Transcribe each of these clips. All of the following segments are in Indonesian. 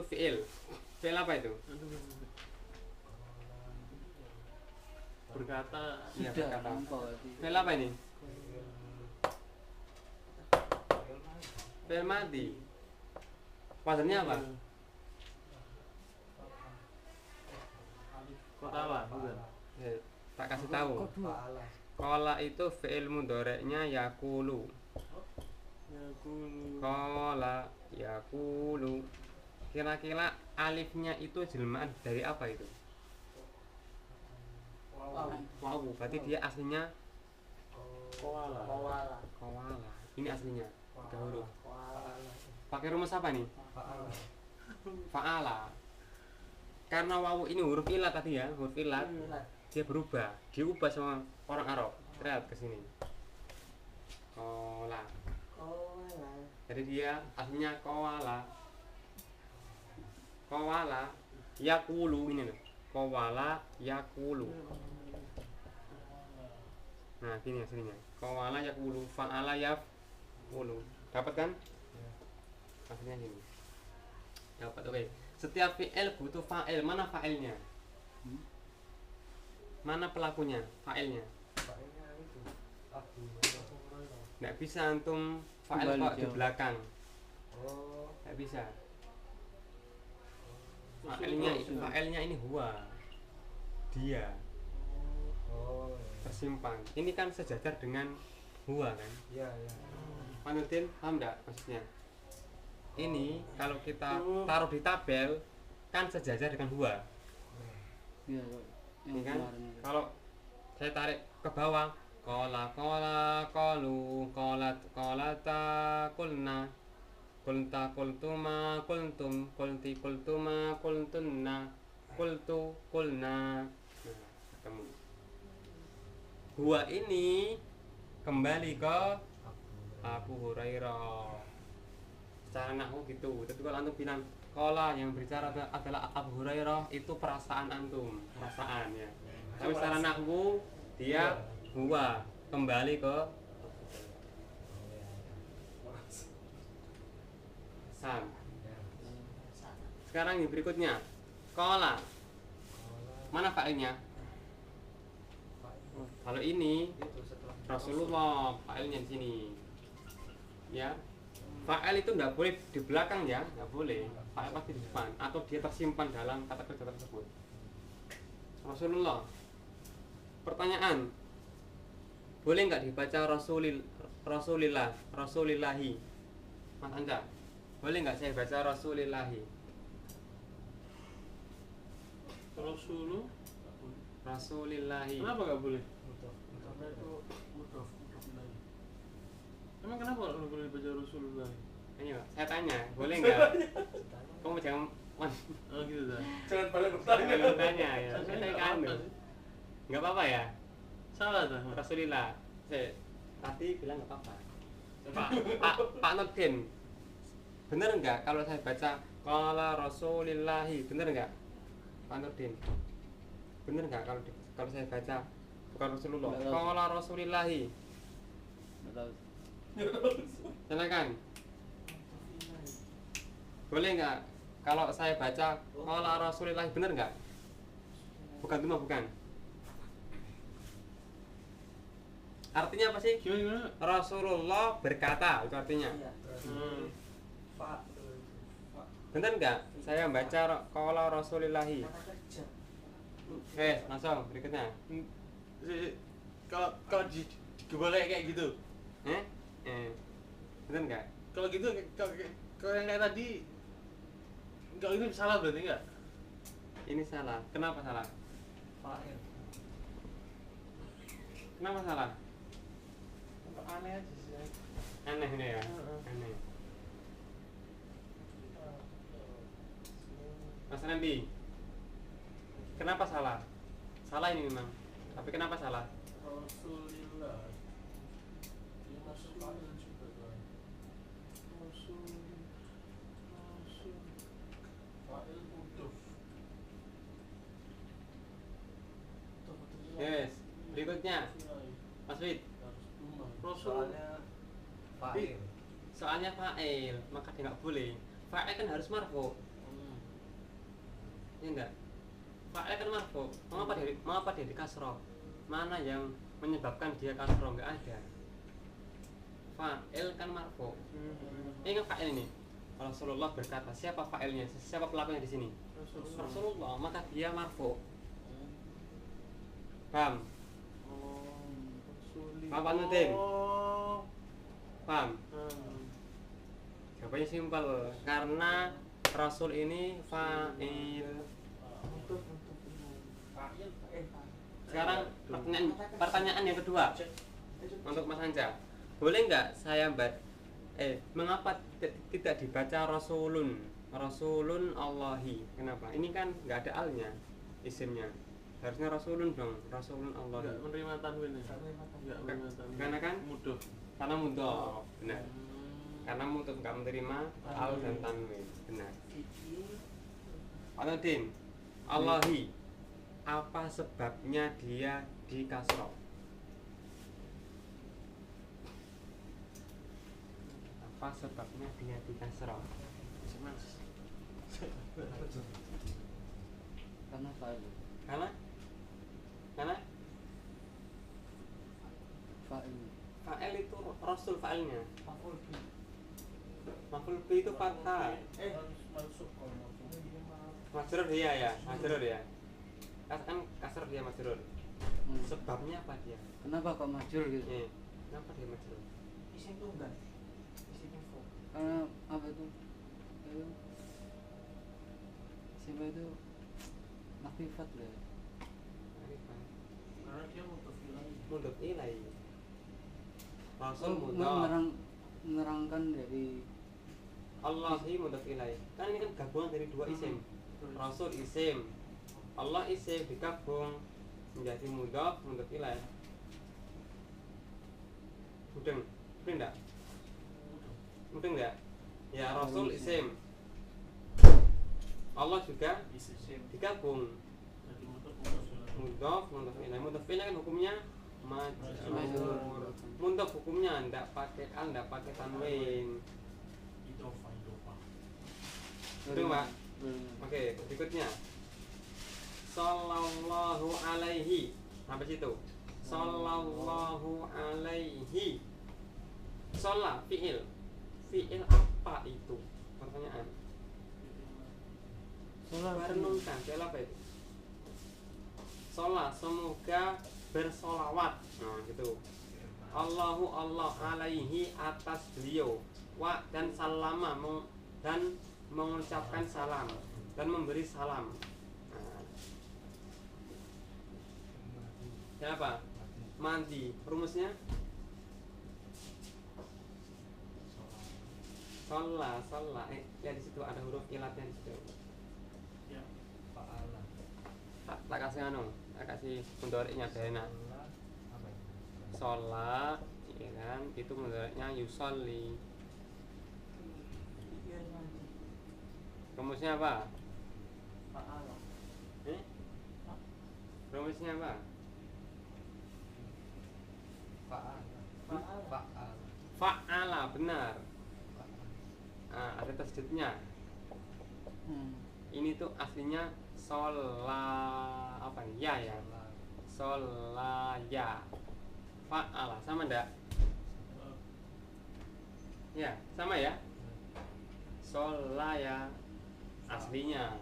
fi'il. Fi'il apa itu? Berkata. Ya, Sudah. berkata. Empol. Fi'il apa ini? Fi'il madi. Wazannya apa? Kota apa? Bukan. Tak kasih tahu. Kok dua? Qala itu fi'il mudhari'nya yaqulu. Qala yaqulu. Kira-kira alifnya itu jelmaan dari apa itu? Wawu. Berarti dia aslinya Koala. qawala. Ini aslinya. Tiga huruf. Pakai rumus apa nih? Fa'ala. Karena wawu ini huruf ilat tadi ya, huruf ilat. Dia berubah, diubah sama orang Arab. Lihat ke sini. Qala. Jadi dia aslinya qawala. Qawala yaqulu ini loh. Qawala yaqulu. Nah, gini aslinya. Qawala yaqulu, fa'ala yaqulu. Dapat kan? Aslinya gini. Dapat, oke. Setiap fi'il butuh fa'il. Mana fa'ilnya? Mana pelakunya? Fa'ilnya. Nggak bisa antum fa'il Kembali, kok di jauh. belakang. Nggak bisa. Fa'ilnya ini huwa. Dia tersimpan. Ini kan sejajar dengan huwa kan? Panutin, paham nggak maksudnya? Ini kalau kita taruh di tabel kan sejajar dengan huwa. Iya, Ini yang kan? keluarnya. Kalau saya tarik ke bawah, qala qalu qalata qulna qulta qultuma qultum qulti qultuma qultunna qultu qulna. Nah, ketemu. Huwa ini kembali ke Abu Hurairah. Secara nahwu gitu. Tapi kalau antum bilang qala yang berbicara adalah Abu Hurairah, itu perasaan antum, perasaan ya. Tapi secara nahwu dia huwa kembali ke Sam. Sekarang yang berikutnya qala. Mana fa'ilnya? Kalau ini Rasulullah, fa'ilnya di sini. Ya. Fa'il itu enggak boleh di belakang ya, enggak boleh. Fa'il pasti di depan atau dia tersimpan dalam kata kerja tersebut. Rasulullah. Pertanyaan. Boleh enggak dibaca Rasulillahi? Mas Anja. Boleh enggak saya baca Rasulillahi? Rasulillahi. Kenapa nggak boleh? Emang kenapa nggak boleh baca Rasulullah? Ayo, saya tanya, boleh nggak? Kamu jangan Oh gitu dah. Jangan balik tanya ya. Saya tanya kamu. Nggak apa-apa ya? Salah dah. Rasulillah. Saya tadi bilang nggak apa-apa. Pak Nurdin, bener nggak kalau saya baca qala Rasulillahi, bener nggak? Pak Nurdin, bener nggak kalau saya baca bukan Rasulullah, Nggak tahu. qala Rasulillahi? Nggak tahu. Silakan. Boleh nggak kalau saya baca qala Rasulillahi, bener nggak? Bukan cuma bukan. Artinya apa sih? Gimana? Rasulullah berkata, itu artinya. Hmm. Bener nggak? Saya baca qala Rasulillahi. Langsung berikutnya. Kalau boleh kayak gitu. Bener nggak? Kalau gitu, kalau yang kayak tadi, kalau ini salah berarti nggak? Ini salah. Kenapa salah? Kenapa salah? Aneh aja sih. Aneh ini ya. Heeh. Aneh. Mas Nandi, kenapa salah? Salah ini memang. Tapi kenapa salah? Rasulillah. Dia masuk fa'il juga kan. Fa'il uduf. Yes. Berikutnya, Mas Wid. Soalnya fa'il. Soalnya fa'il, maka dia nggak boleh. Fa'il kan harus marfu. ya enggak? Fa'il kan marfu. Mengapa dia di kasroh? Mana yang menyebabkan dia kasroh? Enggak ada. Fa'il kan marfu. Ingat fa'il ini. Rasulullah berkata, siapa fa'ilnya? Siapa pelakunya di sini? Rasulullah, maka dia marfu. Paham? Paham Pak Nudin? Paham? Jawabannya simpel, karena Rasul ini fa'il. Sekarang pertanyaan yang kedua untuk Mas Anja. Boleh nggak saya mengapa tidak dibaca Rasulun? Rasulun Allahi. Kenapa? Ini kan nggak ada alnya isimnya. Harusnya Rasulun dong. Rasulun Allahi. Enggak menerima tanwin ya? Enggak menerima tanwin. Karena kan mudah. karena mudah. Benar. Karena mudah nggak menerima al dan tanwin. Benar. Pak Nudin, Allahi, apa sebabnya dia di kasroh? Apa sebabnya dia di kasroh? Karena fa'il. Karena Fa'il. fa'il itu Rasul fa'ilnya. Maf'ul bi itu fathah. Masuk kalau Majrur dia ya, majrur ya. Kan kasar dia majrur. Sebabnya apa dia? Kenapa kok majur gitu? Kenapa dia majrur? Isim tunggal. Isim info. Karena apa itu? Siapa itu? Makrifat lah. karena dia Mudhof ilai. Rasul mudhof. Menerangkan dari Allahi mudhof ilai. Kan ini kan gabungan dari dua isim. Rasul isim, Allah isim digabung menjadi mudhof ilai. Mudeng enggak? Mudeng enggak? Ya, Rasul isim, Allah juga digabung mudhof ilai. Mudhof ilai kan hukumnya majrur. Mudhof hukumnya enggak pakai al, enggak pakai tanwin. Betul, Pak? Oke, berikutnya. Sallallahu alaihi. Sampai situ. Sallallahu alaihi. Sholat fi'il. Fi'il apa itu? Pertanyaan. Renungkan, fi'il apa itu? Sholat, semoga bersolawat. Nah, gitu. Allahu Allah alaihi atas beliau. Wa dan salama dan mengucapkan salam dan memberi salam. Siapa? Mandi. Rumusnya? Sholat. Ya di situ ada huruf ilatnya di situ. ya Tak kasih tak kasih mudhari'nya bena. Sholat, ya kan? Itu mudhari'nya yusolli. Rumusnya apa? Rumusnya apa? Fa'ala, benar. Ada tasdidnya. Ini tuh aslinya apa nih? Ya. Solaya. Fa'ala, sama enggak? Ya, sama ya. Solaya aslinya.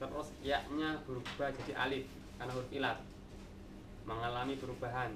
Terus ya-nya berubah jadi alif karena huruf ilat, mengalami perubahan.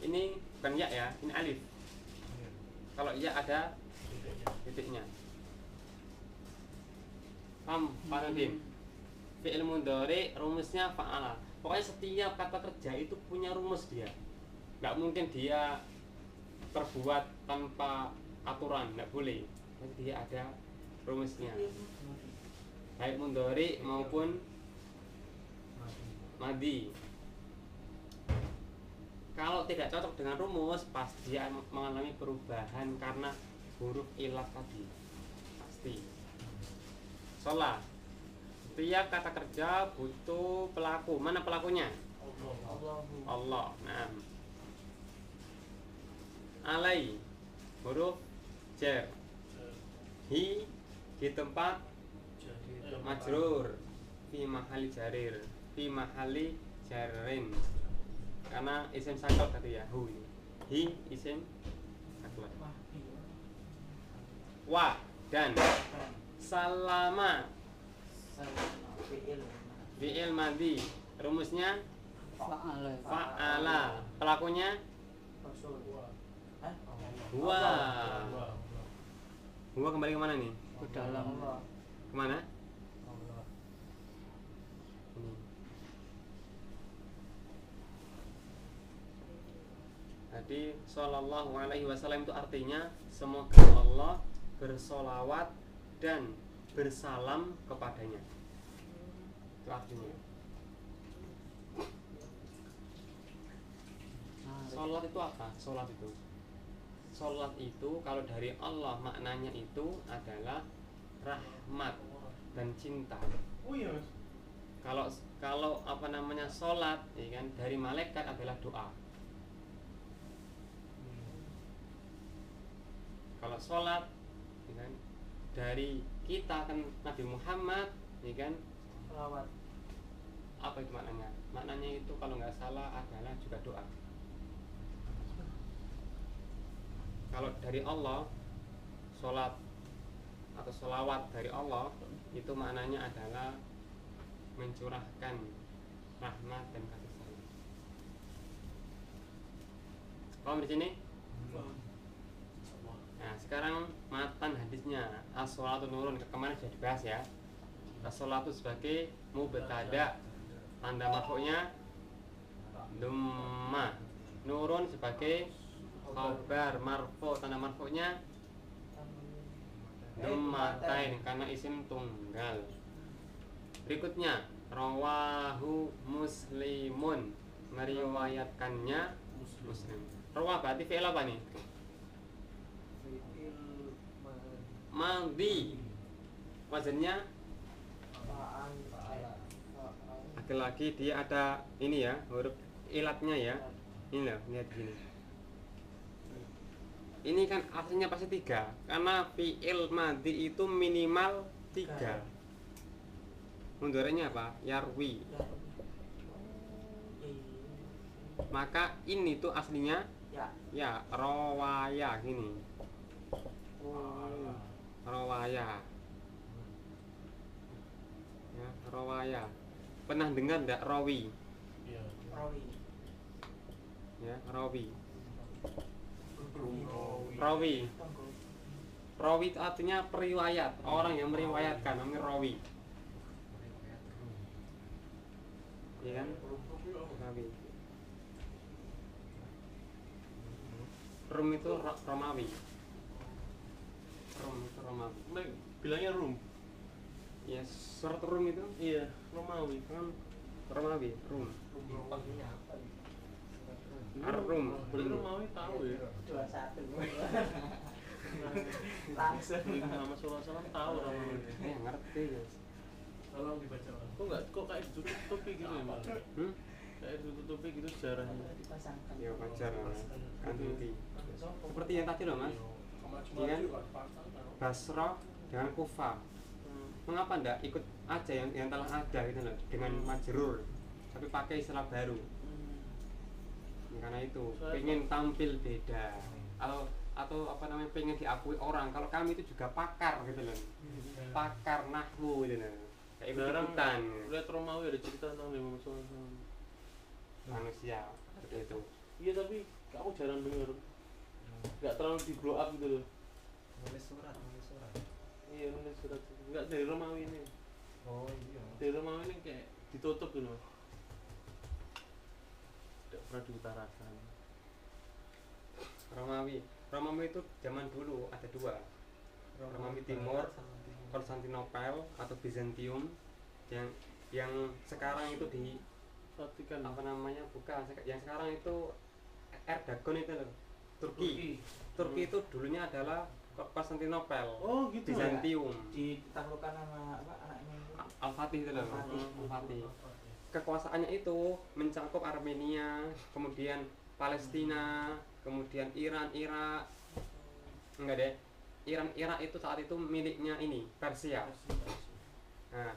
Ini bukan ya, ini alif. Kalau ya ada titiknya. Paham, Pak Nadim? Fi'il mudhari rumusnya fa'ala. Pokoknya setiap kata kerja itu punya rumus dia. Nggak mungkin dia terbuat tanpa aturan, nggak boleh. Jadi dia ada rumusnya. Baik mudhari maupun madi. Kalau tidak cocok dengan rumus, pasti dia mengalami perubahan karena huruf ilat tadi. Pasti. Sholat. Setiap kata kerja butuh pelaku. Mana pelakunya? Allah. Nah. Alai. Huruf jar. Hi di tempat majrur fi mahali jarir, fi mahali jarin, karena isim sakal tadi ya, hu ini, hi isim sakal, Wah, iya. wa dan salama Fi'il. fi'il madhi, rumusnya fa'ala. fa'ala, pelakunya Rasul. Hah? huwa. Huwa kembali kemana nih? Ke dalam. Allah. Kemana? Allah. Ini. Jadi Shallallahu Alaihi Wasallam itu artinya semoga Allah bersolawat dan bersalam kepadanya. Itu artinya. Sholat itu apa? Sholat itu. Sholat itu kalau dari Allah maknanya itu adalah rahmat dan cinta. Oh iya mas. Kalau apa namanya sholat, ya kan, dari malaikat adalah doa. Kalau sholat, ya kan, dari kita kan Nabi Muhammad, ya kan, Selawat. apa itu maknanya? Maknanya itu kalau nggak salah adalah juga doa. Kalau dari Allah, sholat atau sholawat dari Allah itu maknanya adalah mencurahkan rahmat dan kasih sayang. Paham di sini? Nah, sekarang matan hadisnya. As-sholatu nurun, kemarin sudah dibahas ya. As-sholatu sebagai mubtada, tanda marfu'nya dhamma. Nurun sebagai khabar marfu, tanda marfu'nya dhammatain karena isim tunggal. Berikutnya rawahu muslimun, meriwayatkannya Muslim. Rawah berarti fi'il apa nih? Fi'il Madhi. Wazannya fa'al. lagi dia ada ini ya, huruf ilatnya ya. Ini loh, lihat gini. Ini kan aslinya pasti 3 karena fi'il madhi itu minimal 3. Mundurnya apa? Yarwi. Maka ini tuh aslinya Ya. ya rawaya gini. Rawaya. Ya, rawaya. Pernah dengar enggak rawi? Rawi. Ya, rawi. Rawi. Rawi itu artinya periwayat, orang yang meriwayatkan namanya rawi. Iya kan? Rawi. Rum itu Romawi. Rum itu Romawi. Bilangnya room. Ya, surat Rum itu Iya, Romawi. kan Romawi, Rum. Iya. Ar-Rum. Berarti Romawi tahu ya. 21. Langsung. Muhammad SAW tahu Romawi. Ngerti ya. Tolong dibaca. Kok kayak ditutupi gitu ya Mas? Hmm? Kayak ditutupi gitu sejarahnya. Dipasangkan. Ya wajar lah, kan inti. Seperti yang tadi loh mas, dengan Basra dengan Kufa. Mengapa ndak ikut aja yang telah ada gitu loh, dengan majrur, tapi pakai istilah baru. Ya, karena itu pengen tampil beda, atau apa namanya, pengen diakui orang. Kalau kami itu juga pakar gitu loh, pakar nahwu gitu loh, kayak ikut-ikutan. Lihat Romawi ada cerita tentang Muhammad SAW. Manusia seperti itu. Iya tapi aku jarang dengar. Nggak terlalu di blow up gitu loh. Nulis surat. Iya nulis surat. Nggak dari Romawi ini. Oh iya. Dari Romawi ini kayak ditutup gitu Mas. Tidak pernah diutarakan. Romawi itu zaman dulu ada 2. Romawi Timur, Konstantinopel atau Bizantium, yang sekarang itu di Vatikan. apa namanya, bukan, yang sekarang itu Erdogan itu loh, Turki itu dulunya adalah Konstantinopel. Oh gitu. Bizantium, Ditaklukkan sama apa anaknya itu. Al-Fatih itu loh. Al-Fatih. Kekuasaannya itu mencakup Armenia, kemudian Palestina, kemudian Iran, Irak. Enggak deh. Iran, Irak itu saat itu miliknya ini Persia. Nah,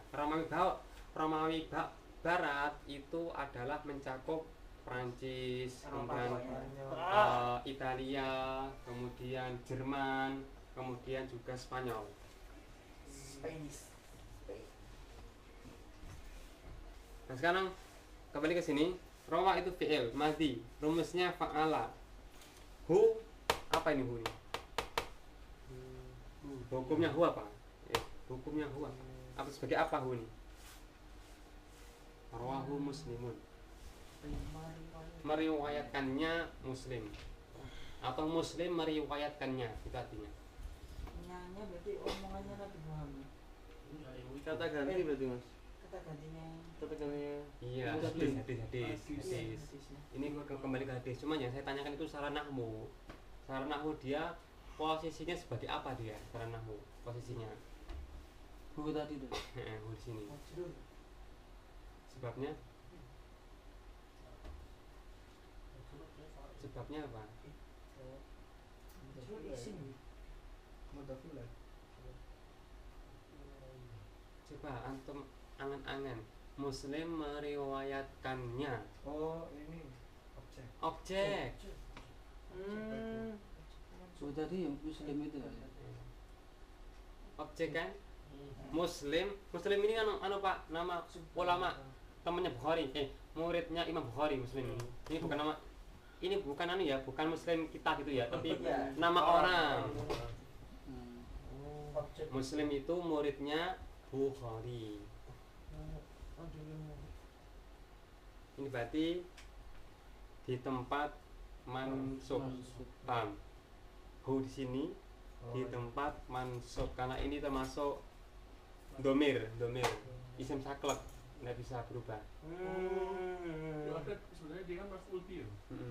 Barat itu adalah mencakup Prancis, Eropa kemudian pokoknya. Italia, kemudian Jerman, kemudian juga Spanyol. Spanish. Nah sekarang kembali ke sini. Rawa itu fi'il, madhi, rumusnya fa'ala. Hu, apa ini hu ini? Hukumnya hu apa? Hukumnya hu apa? Sebagai apa hu ini? Rawahu muslimun. Meriwayatkannya muslim. Atau muslim meriwayatkannya, itu artinya. Nyanyi berarti omongannya Nabi Muhammad. Kata ganti berarti mas. Kata gantinya. Kata gantinya. Iya, hadis. Ini kembali ke hadis. Cuma yang saya tanyakan itu secara nahwu. Secara nahwu dia posisinya sebagai apa dia? Secara nahwu posisinya. Buku tadi tuh. Di sini. Majrur. Sebabnya? Sebabnya apa? Majrur isim. Mudafillah. Coba antum angan-angan. Muslim meriwayatkannya. Oh, ini objek. Objek. Buku tadi yang muslim itu. Objek kan? Muslim ini kan anu Pak, nama ulama temannya Bukhari, muridnya Imam Bukhari Muslim ini. Ini bukan nama, ini bukan anu ya, bukan Muslim kita gitu ya, tapi Iya. nama orang. Objek. Muslim itu muridnya Bukhari. Ini berarti di tempat mansub. Paham? Hu di sini di tempat mansub karena ini termasuk domir, isim saklek, nggak bisa berubah. Ya, ada sebenarnya dia kan maf'ul bi ya.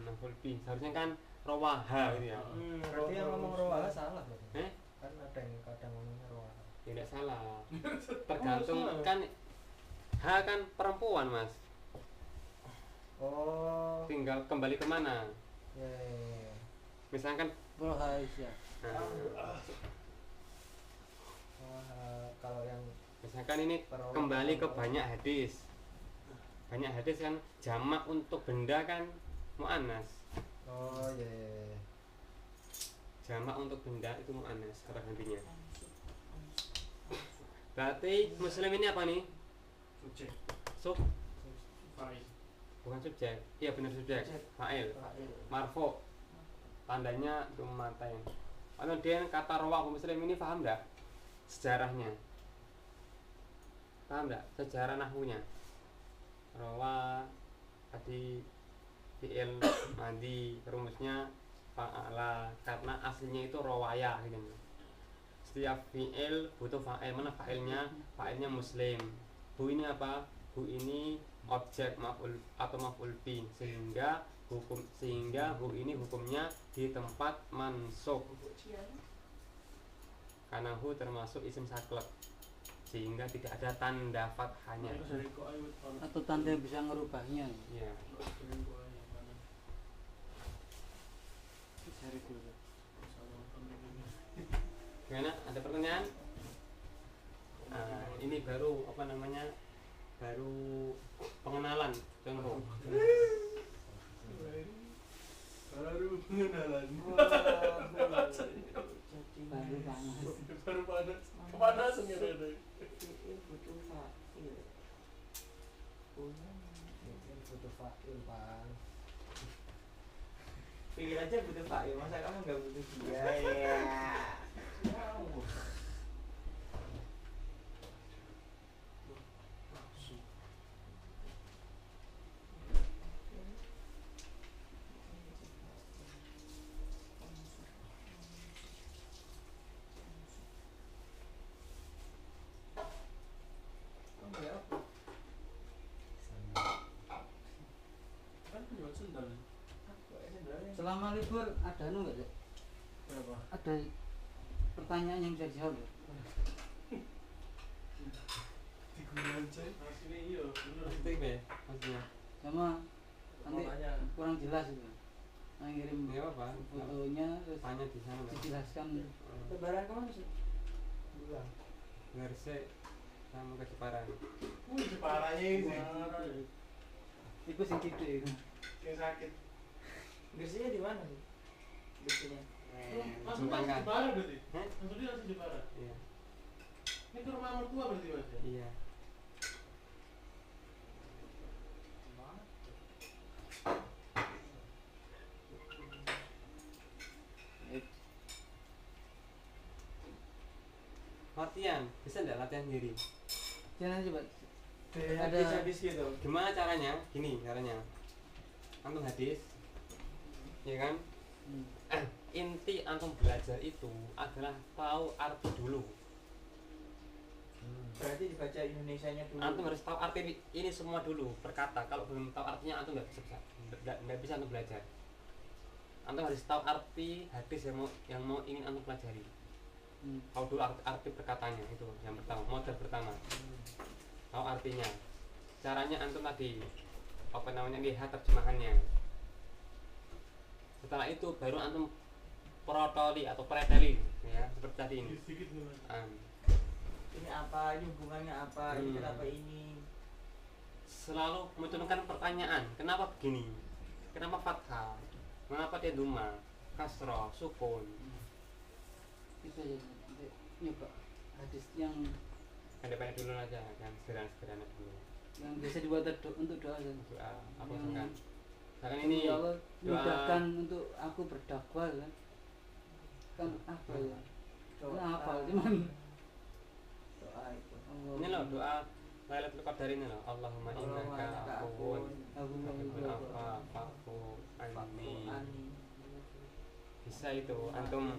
Maf'ul bi. Seharusnya kan rawaha gitu ya. Berarti yang ngomong roha salah berarti. Eh? Kan ada yang kadang ngomongnya roha. Tidak salah. Tergantung kan H kan perempuan mas. Oh, Tinggal kembali kemana. ya. Misalkan Bro Aisyah. Kalau yang misalkan ini kembali ke banyak hadis. Banyak hadis kan jamak untuk benda kan muannas. oh ya. Jamak untuk benda itu muannas kata gantinya. Berarti muslim ini apa nih? Subjek. Sub Fa'il. bukan subjek. Iya benar subjek. Fa'il. Marfu. Tandanya dumatain. Kemudian kata rawahu muslim ini paham enggak? Sejarahnya. Paham enggak? Sejarah nahwunya. Rawa tadi fi'il madi rumusnya fa'ala karena aslinya itu rawaya gitu. Setiap fi'il butuh fa'il. Mana fa'ilnya? Fa'ilnya muslim. Bu ini apa? Bu ini objek maf'ul atau maf'ul bi sehingga hu ini hukumnya di tempat mansub. Karena hu termasuk isim saklek sehingga tidak ada tanda fathahnya. Itu dari kok ayo kalau Atau tanda yang bisa ngerubahnya. Iya. dari kok ayo mana? Cari dulu. Salah penting ini. Gimana? Ada pertanyaan? Nah, ini baru apa namanya? Baru pengenalan contoh. Baru pengenalan. Baru panas. Baru panas. Kepanasan ya ada. Fi'il butuh fa'il. Mungkin butuh fa'il, Bang. Fi'il aja butuh fa'il, masa kamu nggak butuh dia ya? Kan penjual sendal. Selama libur ada anu enggak, Dek? Berapa? Ada pertanyaan yang bisa dijawab, Dek? Digunakan coy. Asli iya, bener. Pasti ya, maksudnya. Sama nanti Makanya. kurang jelas itu. Nah, ngirim Ini apa? fotonya terus Tanya di sana. Pak. dijelaskan. Lebaran kemana sih? Bulan. Ngerse Kamu ke Jepara. Wih, parahnya ini sih. Iku sing titik iku. Yang sakit. Bersihnya di mana sih? Bersihnya. Langsung Jepang kan? Jepara berarti? Hah? Langsung dia langsung Jepara? Iya. Ini ke rumah mertua berarti mas ya? Iya. Latihan, bisa nggak latihan diri? Jangan coba. Ada hadis gitu. Gimana caranya? Gini caranya. Antum hadis, ya kan? Inti antum belajar itu adalah tahu arti dulu. Berarti dibaca Indonesianya dulu. Antum harus tahu arti ini semua dulu perkata. Kalau belum tahu artinya antum nggak bisa antum belajar. Antum harus tahu arti hadis yang mau ingin antum pelajari. Tahu dulu arti perkataannya itu yang pertama, modal pertama. Tahu artinya. Caranya antum tadi lihat terjemahannya. Setelah itu baru antum protoli atau preteli ya seperti tadi ini. Sedikit nih mas. Ini apa? Ini hubungannya apa? Ini kenapa ini? Selalu menurunkan pertanyaan, kenapa begini? Kenapa fathah? Kenapa dia duma? Kasroh, sukun? Itu aja. Nyoba hadis yang Pendek-pendek dulu aja kan, sederhana dulu. biasa dibuat untuk doa kan. Doa apa misalkan? Misalkan Ini ini ya Allah doa. mudahkan untuk aku berdakwah kan. Kan apa ya? Kan apa cuman Doa itu. Ini loh doa Lailatul Qadar ini loh. Allahumma innaka afuwun tuhibbul afwa fa'fu anni. Bisa itu antum